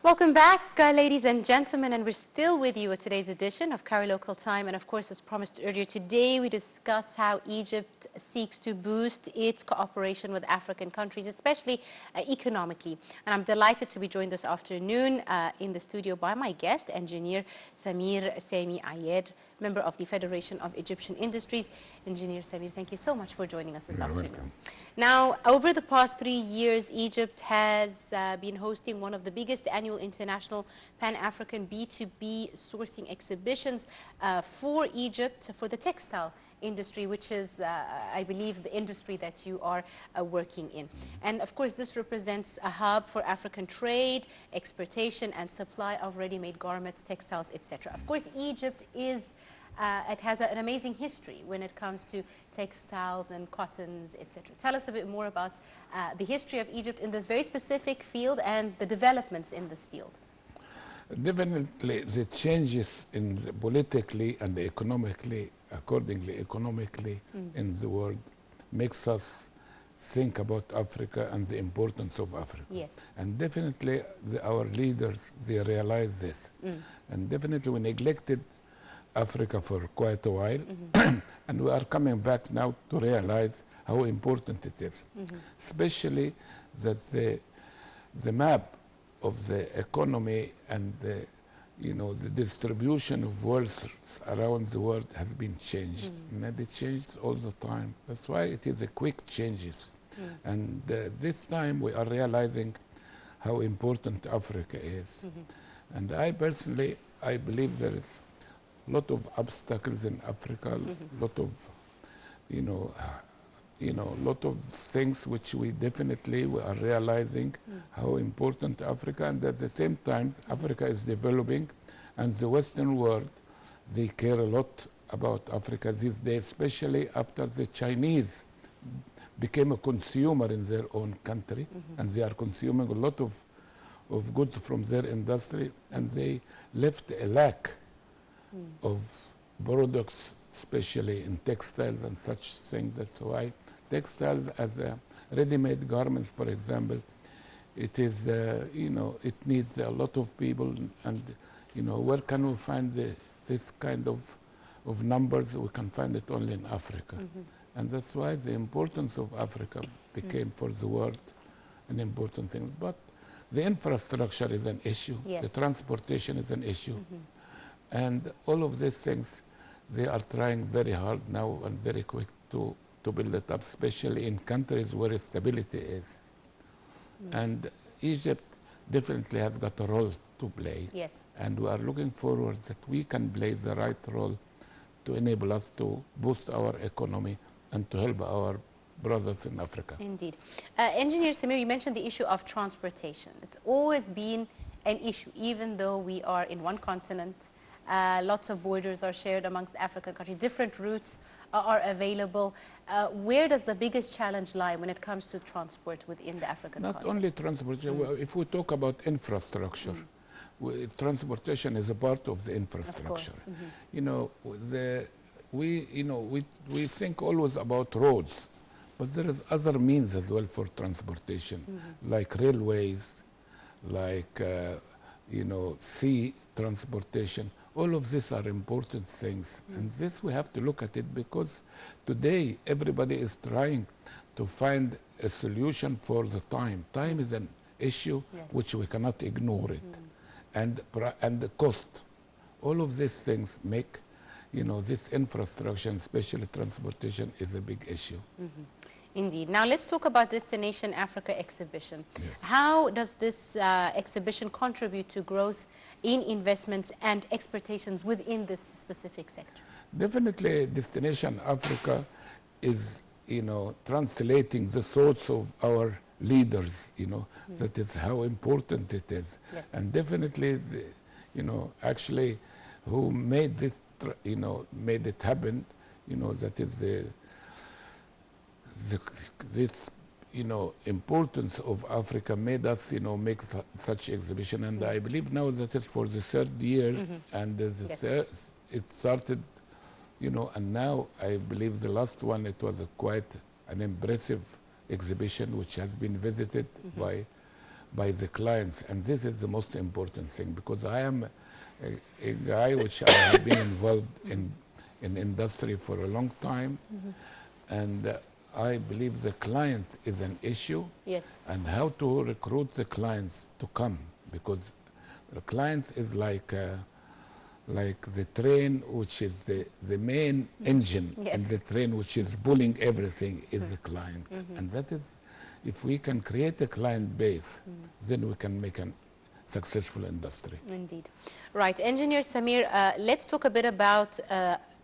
Welcome back, ladies and gentlemen, and we're still with you at today's edition of Cairo Local Time. And of course, as promised earlier today, we discuss how Egypt seeks to boost its cooperation with African countries, especially economically. And I'm delighted to be joined this afternoon in the studio by my guest, engineer Samir Riad, member of the Federation of Egyptian Industries. Engineer Samir, thank you so much for joining us this afternoon. Welcome. Now, over the past 3 years, Egypt has been hosting one of the biggest annual international Pan-African B2B sourcing exhibitions for Egypt, for the textile industry, which is, I believe, the industry that you are working in. And of course, this represents a hub for African trade, exportation, and supply of ready-made garments, textiles, etc. Of course, Egypt is it has an amazing history when it comes to textiles and cottons, etc. Tell us a bit more about the history of Egypt in this very specific field and the developments in this field. Definitely, the changes in the politically and economically, economically in the world makes us think about Africa and the importance of Africa. Yes. And definitely, our leaders, they realize this. And definitely, we neglected Africa for quite a while, and we are coming back now to realize how important it is, especially that the map of the economy and the distribution of wealth around the world has been changed, and it changes all the time. That's why it is a quick changes, and this time we are realizing how important Africa is. And I personally, I believe there is lot of obstacles in Africa, lot of, lot of things which we are realizing how important Africa, and at the same time, Africa is developing, and the Western world, they care a lot about Africa these days, especially after the Chinese became a consumer in their own country, and they are consuming a lot of goods from their industry, and they left a lack of products, especially in textiles and such things. That's why textiles as a ready-made garment, for example, it is, it needs a lot of people, and, where can we find this kind of numbers? We can find it only in Africa. And that's why the importance of Africa became for the world an important thing. But the infrastructure is an issue. Yes. The transportation is an issue. And all of these things, they are trying very hard now and very quick to build it up, especially in countries where stability is. And Egypt definitely has got a role to play. Yes. And we are looking forward that we can play the right role to enable us to boost our economy and to help our brothers in Africa. Indeed. Engineer Samir, you mentioned the issue of transportation. It's always been an issue, even though we are in one continent. Lots of borders are shared amongst African countries. Different routes are available. Where does the biggest challenge lie when it comes to transport within the African continent? Not only transportation. Well, if we talk about infrastructure, transportation is a part of the infrastructure. We think always about roads, but there is other means as well for transportation, like railways, like sea transportation. All of these are important things, and this we have to look at it, because today everybody is trying to find a solution for the time. Time is an issue which we cannot ignore it, and the cost. All of these things make, this infrastructure, especially transportation, is a big issue. Indeed. Now let's talk about Destination Africa exhibition. Yes. How does this exhibition contribute to growth in investments and exportations within this specific sector? Definitely, Destination Africa is, translating the thoughts of our leaders, that is how important it is. Yes. And definitely, actually, who made this, made it happen, that is this importance of Africa made us make such exhibition, and I believe now that it's for the third year, and it started, and now I believe the last one, it was quite an impressive exhibition which has been visited by by the clients. And this is the most important thing, because I am a guy which I have been involved in industry for a long time. And I believe the clients is an issue. Yes. And how to recruit the clients to come, because the clients is like the train, which is the main engine, Yes. and the train which is pulling everything is the client. And that is, if we can create a client base, then we can make a successful industry. Indeed. Right. Engineer Samir, let's talk a bit about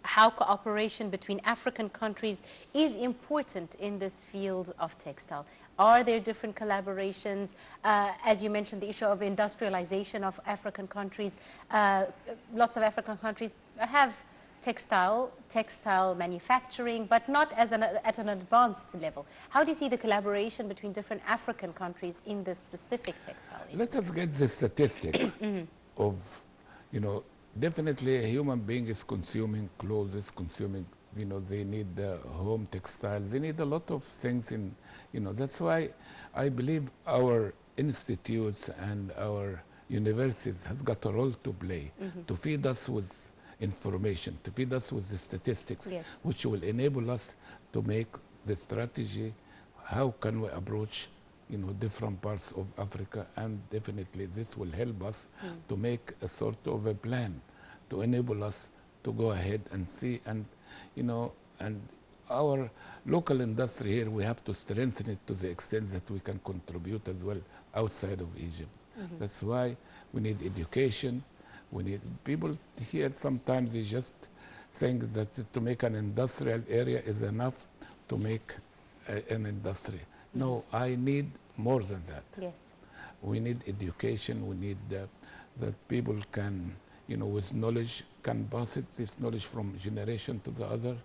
how cooperation between African countries is important in this field of textile. Are there different collaborations? As you mentioned, the issue of industrialization of African countries. Lots of African countries have textile manufacturing, but not at an advanced level. How do you see the collaboration between different African countries in this specific textile industry? Let us get the statistics of, definitely a human being is consuming clothes, consuming, they need home textiles, they need a lot of things that's why I believe our institutes and our universities have got a role to play to feed us with information, to feed us with the statistics, yes, which will enable us to make the strategy, how can we approach different parts of Africa, and definitely this will help us to make a sort of a plan to enable us to go ahead and see, and and our local industry here, we have to strengthen it to the extent that we can contribute as well outside of Egypt. That's why we need education. We need people here, sometimes they just think that to make an industrial area is enough to make an industry. No, I need more than that. Yes. We need education. We need that people can, with knowledge, can pass this knowledge from generation to the other.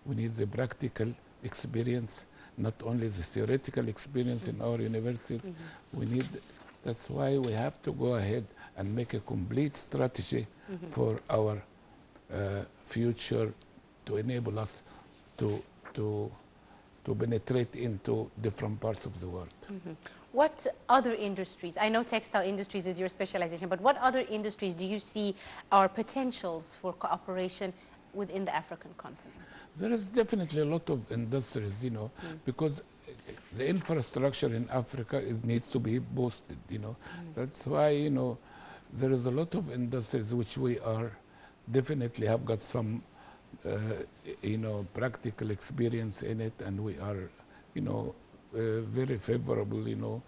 We need the practical experience, not only the theoretical experience in our universities. We need, that's why we have to go ahead and make a complete strategy for our future to enable us to penetrate into different parts of the world. What other industries, I know textile industries is your specialization, but what other industries do you see are potentials for cooperation within the African continent? There is definitely a lot of industries, because the infrastructure in Africa needs to be boosted, That's why, there is a lot of industries which we are definitely have got some, practical experience in it, and we are, very favorable,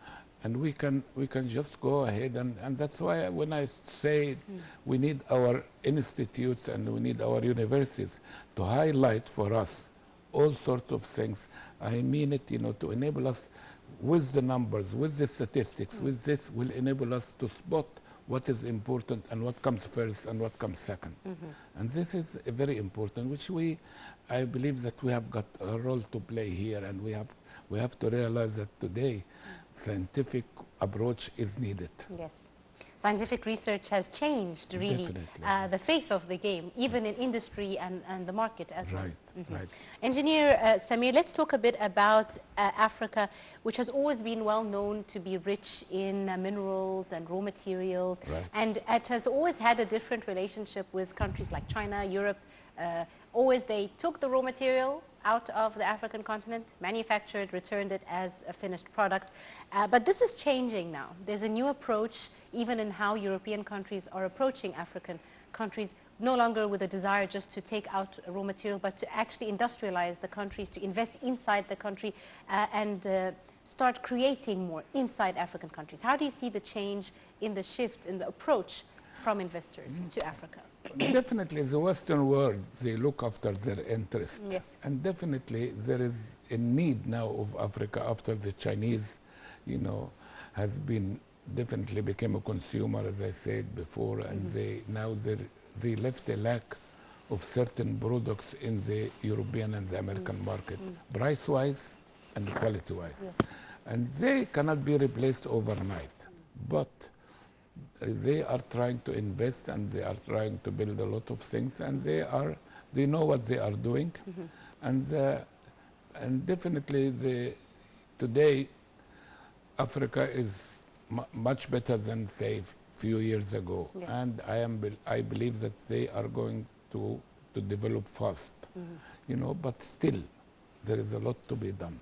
and we can just go ahead, and that's why when I say we need our institutes and we need our universities to highlight for us all sorts of things. I mean it, to enable us with the numbers, with the statistics, with this will enable us to spot what is important and what comes first and what comes second. And this is very important, which I believe that we have got a role to play here, and we have to realize that today scientific approach is needed. Yes. Scientific research has changed, really, the face of the game, even in industry and the market as well. Right. Engineer Samir, let's talk a bit about Africa, which has always been well known to be rich in minerals and raw materials. Right. And it has always had a different relationship with countries like China, Europe. Always they took the raw material out of the African continent, manufactured, returned it as a finished product. But this is changing now. There's a new approach, even in how European countries are approaching African countries, no longer with a desire just to take out raw material, but to actually industrialize the countries, to invest inside the country and start creating more inside African countries. How do you see the change in the shift in the approach from investors to Africa? Definitely the Western world, they look after their interests. Yes. And definitely there is a need now of Africa after the Chinese, has been definitely became a consumer, as I said before, and they left a lack of certain products in the European and the American market, price-wise and quality-wise. Yes. And they cannot be replaced overnight. But they are trying to invest, and they are trying to build a lot of things, and they know what they are doing. And definitely today Africa is much better than, say, few years ago. Yes. And I believe that they are going to develop fast, you know, but still, there is a lot to be done.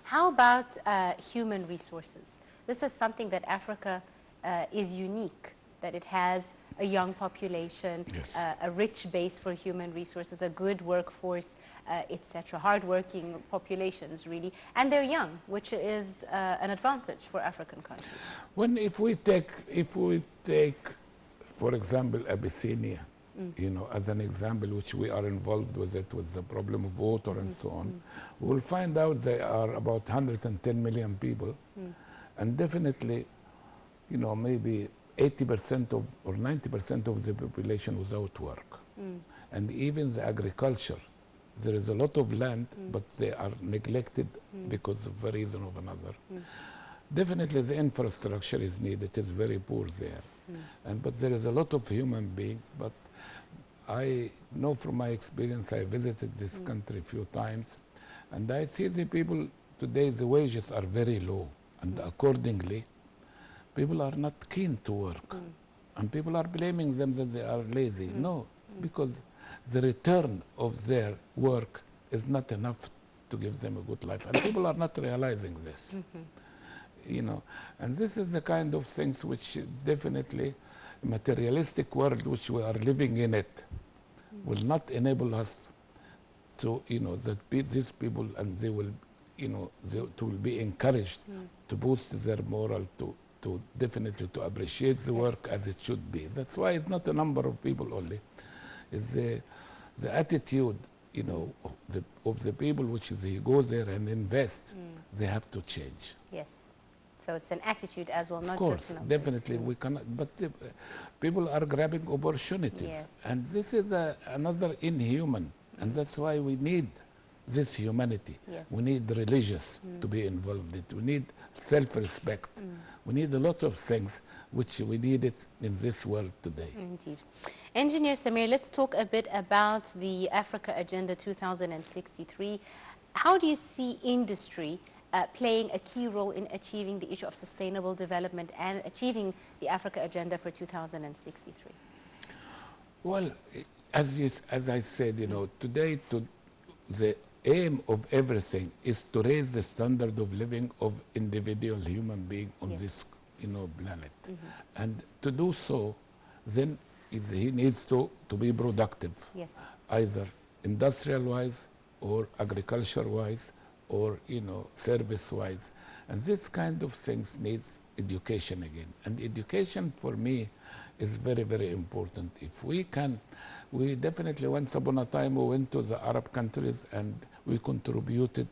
How about human resources? This is something that Africa is unique, that it has a young population, Yes. A rich base for human resources, a good workforce, etc. Hardworking populations, really, and they're young, which is an advantage for African countries. If we take, for example, Abyssinia, you know, as an example, which we are involved with it, with the problem of water and so on, we'll find out there are about 110 million people, and definitely, you know, maybe 80% of or 90% of the population without work. And even the agriculture, there is a lot of land, but they are neglected because of a reason or another. Definitely the infrastructure is needed, it is very poor there. But there is a lot of human beings, but I know from my experience, I visited this country a few times, and I see the people today, the wages are very low, and accordingly, people are not keen to work. And people are blaming them that they are lazy. No, because the return of their work is not enough to give them a good life. And people are not realizing this. You know, and this is the kind of things which definitely materialistic world which we are living in it will not enable us to, you know, that these people, and they will, you know, they will be encouraged to boost their moral, to definitely to appreciate the work as it should be. That's why it's not a number of people only. It's the attitude, you know, of the people which they go there and invest, they have to change. Yes. So it's an attitude as well, of not course, just numbers. Definitely we cannot, but people are grabbing opportunities. Yes. And this is another inhuman, and that's why we need this humanity. Yes. We need the religious to be involved in it. We need self-respect. We need a lot of things which we need it in this world today. Indeed. Engineer Samir, let's talk a bit about the Africa Agenda 2063. How do you see industry playing a key role in achieving the issue of sustainable development and achieving the Africa Agenda for 2063? Well, as I said, you know, today the aim of everything is to raise the standard of living of individual human being on this, you know, planet. And to do so, then he needs to be productive, either industrial-wise or agriculture-wise or, you know, service-wise. And this kind of things needs education again. And education for me is very, very important. If we can, we definitely, once upon a time, we went to the Arab countries and we contributed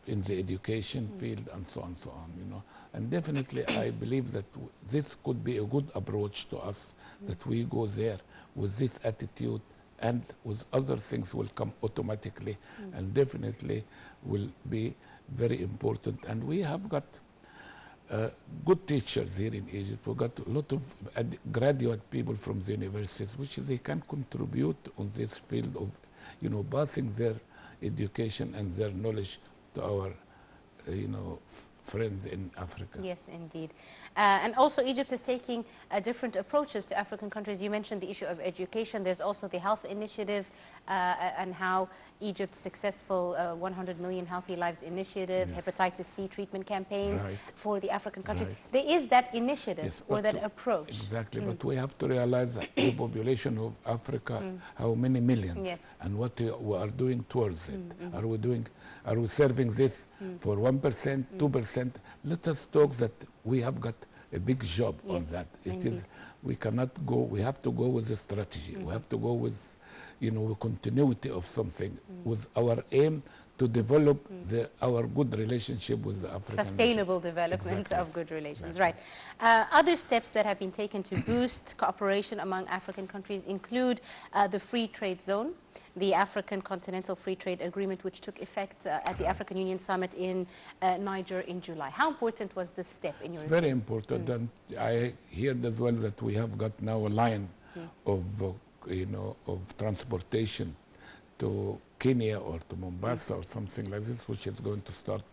in the education field and so on, you know. And definitely I believe that this could be a good approach to us, that we go there with this attitude, and with other things will come automatically and definitely will be very important. And we have got good teachers here in Egypt. We got a lot of graduate people from the universities, which they can contribute on this field of, you know, passing their education and their knowledge to our, you know, friends in Africa. Yes, indeed. And also Egypt is taking different approaches to African countries. You mentioned the issue of education. There's also the health initiative and how Egypt's successful 100 Million Healthy Lives initiative, hepatitis C treatment campaigns for the African countries. There is that initiative or that approach. Exactly, but we have to realize that the population of Africa, how many millions, and what we are doing towards it. Are we serving this for 1%, 2%? Let us talk that we have got a big job on that. It is, we cannot go, we have to go with a strategy. We have to go with, you know, continuity of something, with our aim to develop our good relationship with the African sustainable nations. Development of good relations, right. Other steps that have been taken to boost cooperation among African countries include the Free Trade Zone, the African Continental Free Trade Agreement, which took effect at the African Union Summit in Niger in July. How important was this step in your opinion? Very important, and I heard as well that we have got now a line of, you know, of transportation to Kenya or to Mombasa or something like this, which is going to start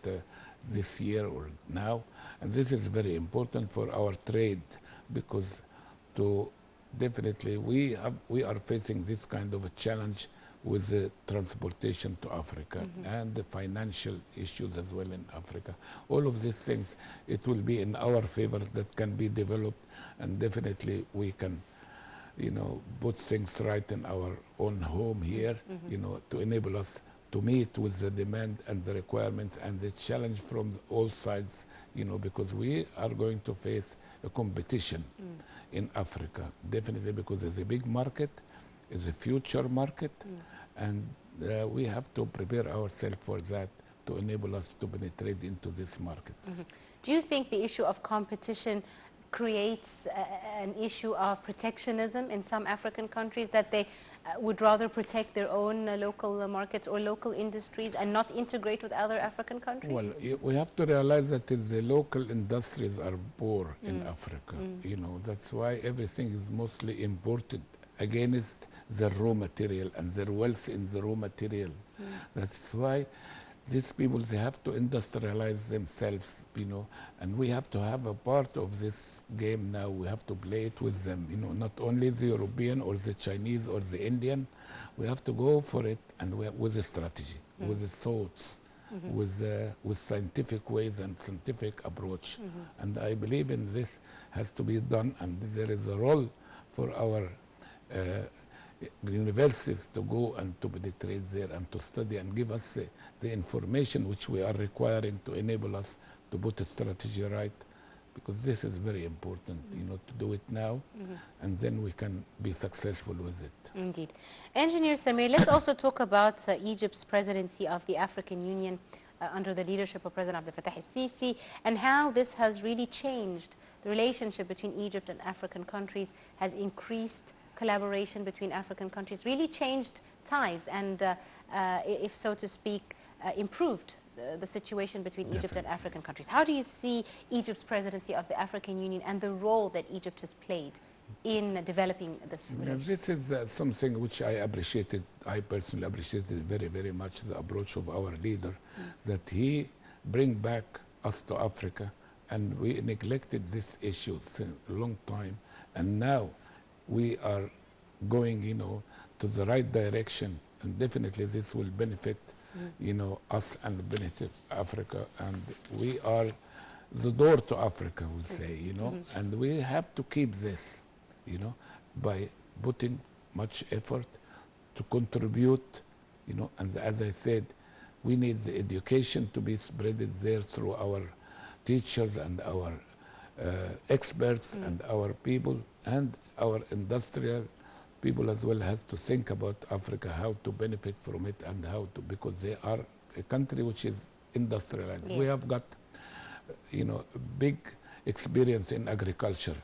this year or now. And this is very important for our trade, because definitely we are facing this kind of a challenge with the transportation to Africa and the financial issues as well in Africa. All of these things, it will be in our favor that can be developed, and definitely we can, put things right in our own home here, to enable us to meet with the demand and the requirements and the challenge from all sides, because we are going to face a competition in Africa, definitely, because it's a big market, it's a future market, and we have to prepare ourselves for that to enable us to penetrate into this market. Do you think the issue of competition creates an issue of protectionism in some African countries, that they would rather protect their own local markets or local industries and not integrate with other African countries? Well, we have to realize that the local industries are poor in Africa. That's why everything is mostly imported against the raw material and their wealth in the raw material. That's why these people, they have to industrialize themselves, and we have to have a part of this game now. We have to play it with them, not only the European or the Chinese or the Indian. We have to go for it, and with a strategy, with the thoughts, with scientific ways and scientific approach. And I believe in this has to be done, and there is a role for our universities to go and to penetrate there and to study and give us the information which we are requiring to enable us to put a strategy right, because this is very important, to do it now, and then we can be successful with it. Indeed. Engineer Samir, let's also talk about Egypt's presidency of the African Union under the leadership of President Abdel Fattah el-Sisi, and how this has really changed the relationship between Egypt and African countries, has increased collaboration between African countries, really changed ties, and if so to speak, improved the situation between Egypt and African countries. How do you see Egypt's presidency of the African Union and the role that Egypt has played in developing this relationship? This is something which I appreciated. I personally appreciated very, very much the approach of our leader, that he bring back us to Africa, and we neglected this issue for a long time, and now we are going, to the right direction, and definitely this will benefit, us and benefit Africa, and we are the door to Africa, we say, and we have to keep this, by putting much effort to contribute, and as I said, we need the education to be spreaded there through our teachers and our experts and our people, and our industrial people as well has to think about Africa, how to benefit from it, and how to, because they are a country which is industrialized. Yes. We have got, big experience in agriculture.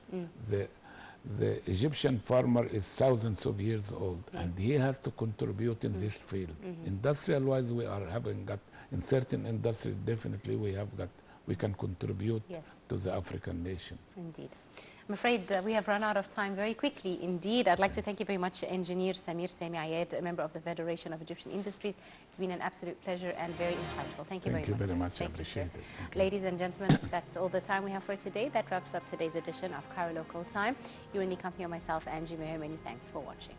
The Egyptian farmer is thousands of years old, and he has to contribute in this field. Industrial-wise, we are having got, in certain industries, definitely we can contribute to the African nation. Indeed. I'm afraid we have run out of time very quickly indeed. I'd like to thank you very much, Engineer Samir Riad, a member of the Federation of Egyptian Industries. It's been an absolute pleasure and very insightful. Thank you very much. Thank you very much. Thank I appreciate it. Ladies and gentlemen, that's all the time we have for today. That wraps up today's edition of Cairo Local Time. You're in the company of myself, Angie Meher. Many thanks for watching.